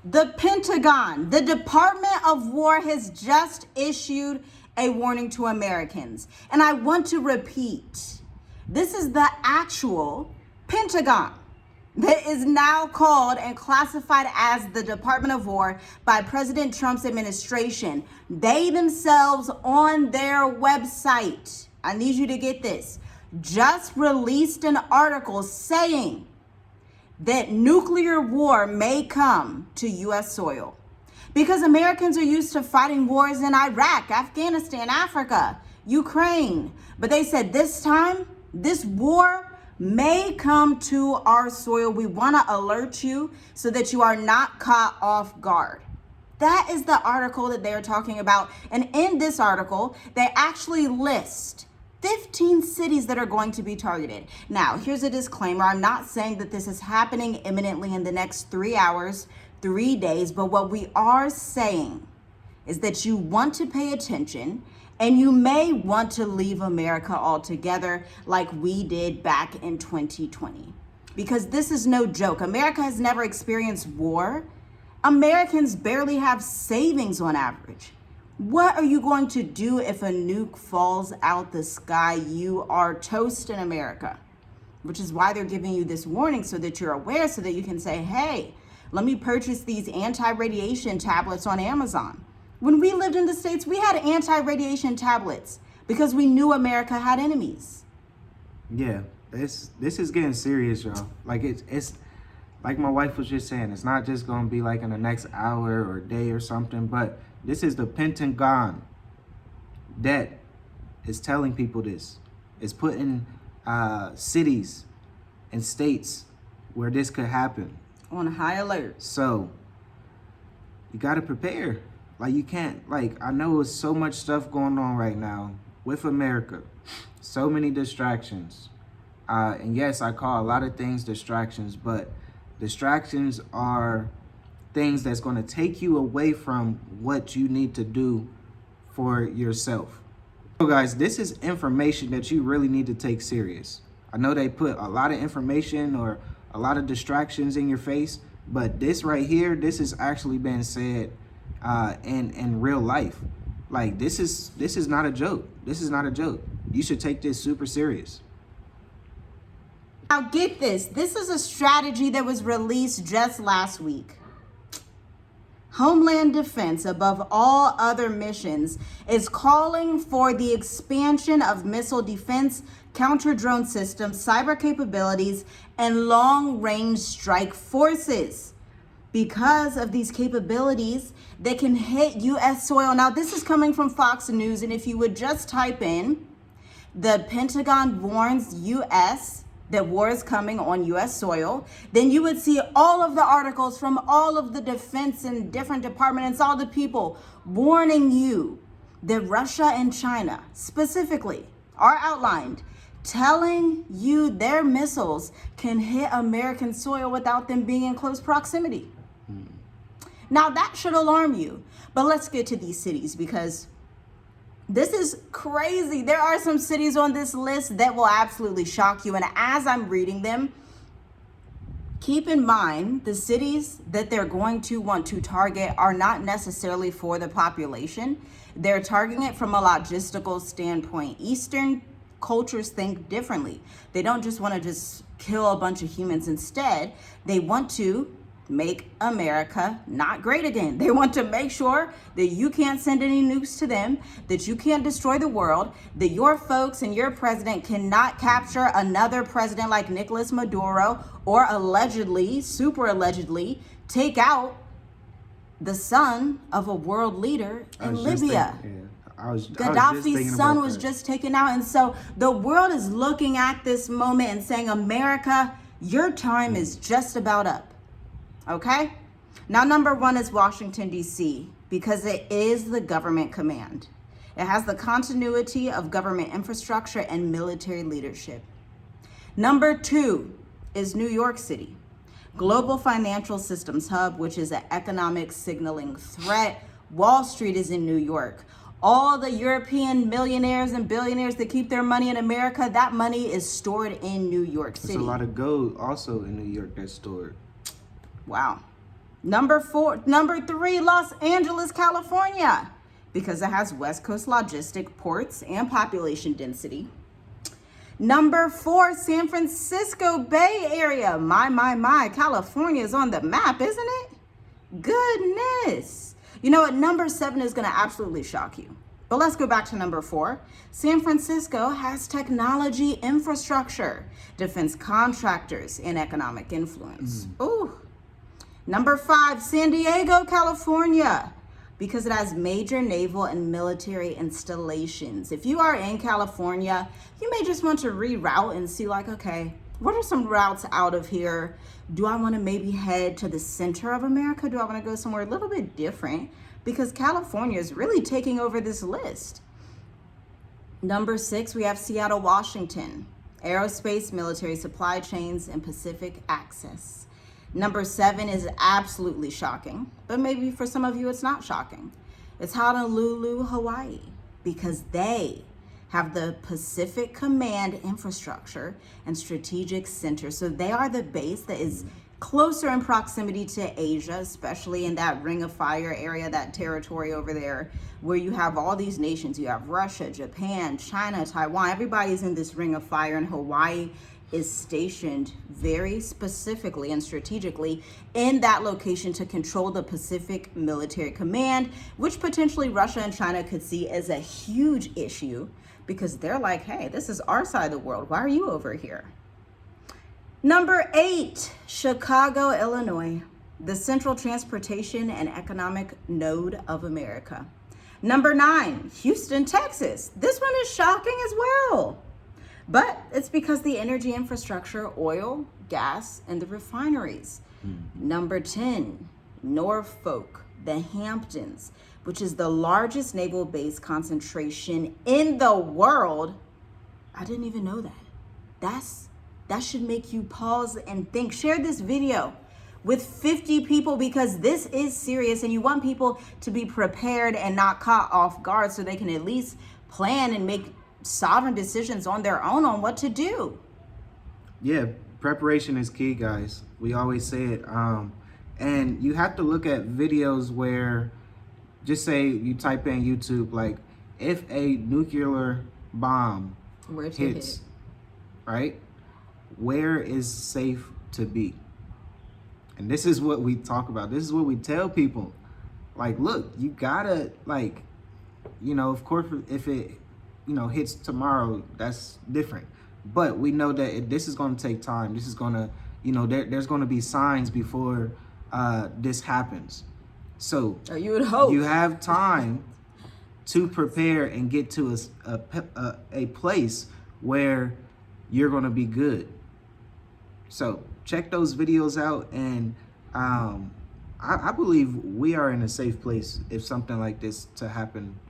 The Pentagon, the Department of War, has just issued a warning to Americans. And I want to repeat, this is the actual Pentagon that is now called and classified as the Department of War by President Trump's administration. They themselves on their website, I need you to get this, just released an article saying that nuclear war may come to U.S. soil. Because Americans are used to fighting wars in Iraq, Afghanistan, Africa, Ukraine. But they said this time, this war may come to our soil. We want to alert you so that you are not caught off guard. That is the article that they're talking about. And in this article, they actually list 15 cities that are going to be targeted. Now, here's a disclaimer. I'm not saying that this is happening imminently in the next 3 hours, 3 days, but what we are saying is that you want to pay attention and you may want to leave America altogether like we did back in 2020. Because this is no joke. America has never experienced war. Americans barely have savings on average. What are you going to do if a nuke falls out the sky? You are toast in America, which is why they're giving you this warning so that you're aware, so that you can say, hey, let me purchase these anti-radiation tablets on Amazon. When we lived in the States, we had anti-radiation tablets because we knew America had enemies. Yeah, this is getting serious, y'all. Like it's like my wife was just saying, it's not just gonna be like in the next hour or day or something, but this is the Pentagon that is telling people this. It's putting cities and states where this could happen On high alert. So you got to prepare. Like you can't, like, I know there's so much stuff going on right now with America. So many distractions. And yes, I call a lot of things distractions, but distractions are things that's going to take you away from what you need to do for yourself. So guys, this is information that you really need to take serious. I know they put a lot of information or a lot of distractions in your face, but this right here, this is actually being said in real life. Like this is not a joke. This is not a joke. You should take this super serious. Now get this. This is a strategy that was released just last week. Homeland Defense, above all other missions, is calling for the expansion of missile defense, counter-drone systems, cyber capabilities, and long-range strike forces. Because of these capabilities, they can hit U.S. soil. Now, this is coming from Fox News, and if you would just type in, the Pentagon warns U.S. that war is coming on U.S. soil, then you would see all of the articles from all of the defense and different departments, all the people warning you that Russia and China specifically are outlined, telling you their missiles can hit American soil without them being in close proximity. Now that should alarm you, but let's get to these cities because this is crazy. There are some cities on this list that will absolutely shock you. And as I'm reading them, keep in mind the cities that they're going to want to target are not necessarily for the population. They're targeting it from a logistical standpoint. Eastern cultures think differently. They don't just want to just kill a bunch of humans. Instead, they want to make America not great again. They want to make sure that you can't send any nukes to them, that you can't destroy the world, that your folks and your president cannot capture another president like Nicolas Maduro, or allegedly, super allegedly, take out the son of a world leader in Libya. Gaddafi's son was just taken out. And so the world is looking at this moment and saying, America, your time is just about up. Okay? Now, number one is Washington, D.C., because it is the government command. It has the continuity of government infrastructure and military leadership. Number two is New York City, global financial systems hub, which is an economic signaling threat. Wall Street is in New York. All the European millionaires and billionaires that keep their money in America, that money is stored in New York City. There's a lot of gold also in New York that's stored. Wow. Number 3, Los Angeles, California, because it has West Coast logistic ports and population density. Number 4, San Francisco Bay Area. My, California is on the map, isn't it? Goodness. You know what? Number 7 is going to absolutely shock you. But let's go back to number 4. San Francisco has technology infrastructure, defense contractors, and economic influence. Ooh. Number 5, San Diego, California, because it has major naval and military installations. If you are in California, you may just want to reroute and see like, okay, what are some routes out of here? Do I want to maybe head to the center of America? Do I want to go somewhere a little bit different? Because California is really taking over this list. Number 6, we have Seattle, Washington, aerospace, military supply chains, and Pacific access. Number 7 is absolutely shocking, but maybe for some of you it's not shocking. It's Honolulu, Hawaii, because they have the Pacific Command infrastructure and strategic center. So they are the base that is closer in proximity to Asia, especially in that Ring of Fire area, that territory over there, where you have all these nations. You have Russia, Japan, China, Taiwan. Everybody's in this Ring of Fire, and Hawaii is stationed very specifically and strategically in that location to control the Pacific Military Command, which potentially Russia and China could see as a huge issue because they're like, hey, this is our side of the world. Why are you over here? Number 8, Chicago, Illinois, the central transportation and economic node of America. Number 9, Houston, Texas. This one is shocking as well. But it's because the energy infrastructure, oil, gas, and the refineries. Number 10, Norfolk, the Hamptons, which is the largest naval base concentration in the world. I didn't even know that. That should make you pause and think. Share this video with 50 people because this is serious and you want people to be prepared and not caught off guard so they can at least plan and make sovereign decisions on their own on what to do. Yeah, preparation is key, guys. We always say it. And you have to look at videos where, just say you type in YouTube, like if a nuclear bomb hits, right? Where is safe to be? And this is what we talk about. This is what we tell people. Like, look, you gotta, like, you know, of course, if it, you know, hits tomorrow, that's different. But we know that this is going to take time. This is going to, you know, there's going to be signs before this happens. So you would hope you have time to prepare and get to a place where you're going to be good. So check those videos out, and I believe we are in a safe place if something like this to happen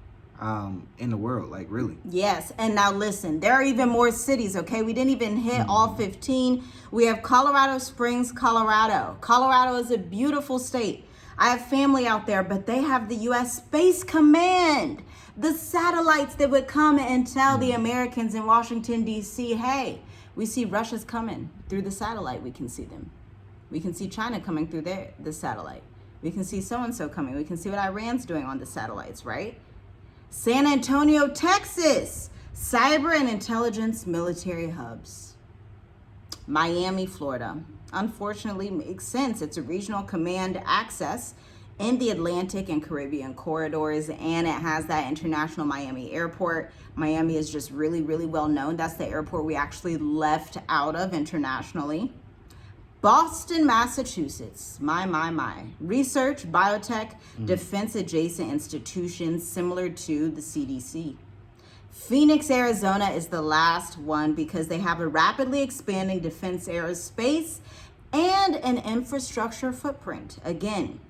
in the world, like really. Yes, and now listen, there are even more cities, okay? We didn't even hit all 15. We have Colorado Springs, Colorado. Colorado is a beautiful state. I have family out there, but they have the U.S. Space Command, the satellites that would come and tell the Americans in Washington, D.C., hey, we see Russia's coming through the satellite. We can see them. We can see China coming through the satellite. We can see so-and-so coming. We can see what Iran's doing on the satellites, right? San Antonio, Texas, cyber and intelligence military hubs. Miami, Florida, unfortunately makes sense. It's a regional command access in the Atlantic and Caribbean corridors, and it has that international Miami airport. Miami is just really, really well known. That's the airport we actually left out of internationally. Boston, Massachusetts, my. Research, biotech, defense adjacent institutions similar to the CDC. Phoenix, Arizona is the last one because they have a rapidly expanding defense aerospace and an infrastructure footprint. Again,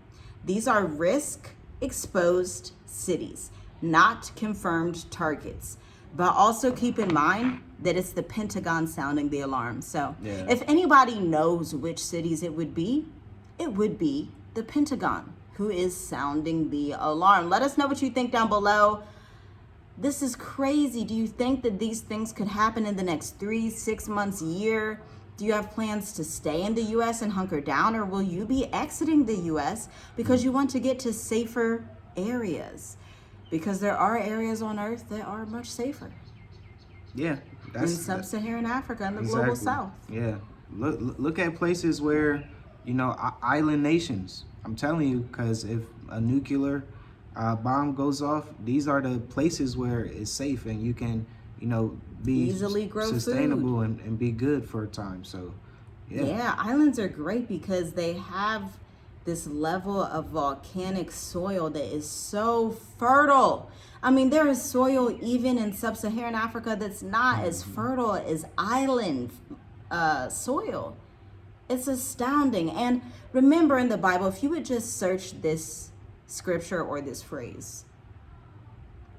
these are risk-exposed cities, not confirmed targets. But also keep in mind that it's the Pentagon sounding the alarm. So if anybody knows which cities it would be the Pentagon who is sounding the alarm. Let us know what you think down below. This is crazy. Do you think that these things could happen in the next 3, 6 months, year? Do you have plans to stay in the U.S. and hunker down, or will you be exiting the U.S. because you want to get to safer areas? Because there are areas on Earth that are much safer. Yeah, in sub-Saharan Africa and the global South. Yeah, look at places where, island nations. I'm telling you, because if a nuclear bomb goes off, these are the places where it's safe and you can, be easily grow sustainable food. and be good for a time. So, yeah, islands are great because they have this level of volcanic soil that is so fertile. I mean, there is soil even in sub-Saharan Africa that's not as fertile as island soil. It's astounding. And remember, in the Bible, if you would just search this scripture or this phrase,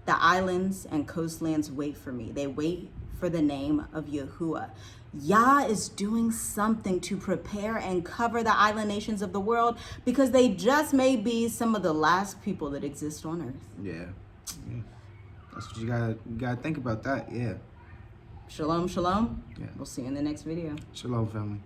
the islands and coastlands wait for me. They wait for the name of Yahuwah. Yah is doing something to prepare and cover the island nations of the world because they just may be some of the last people that exist on earth. Yeah. That's what you gotta think about that. Yeah. Shalom, shalom. Yeah. We'll see you in the next video. Shalom, family.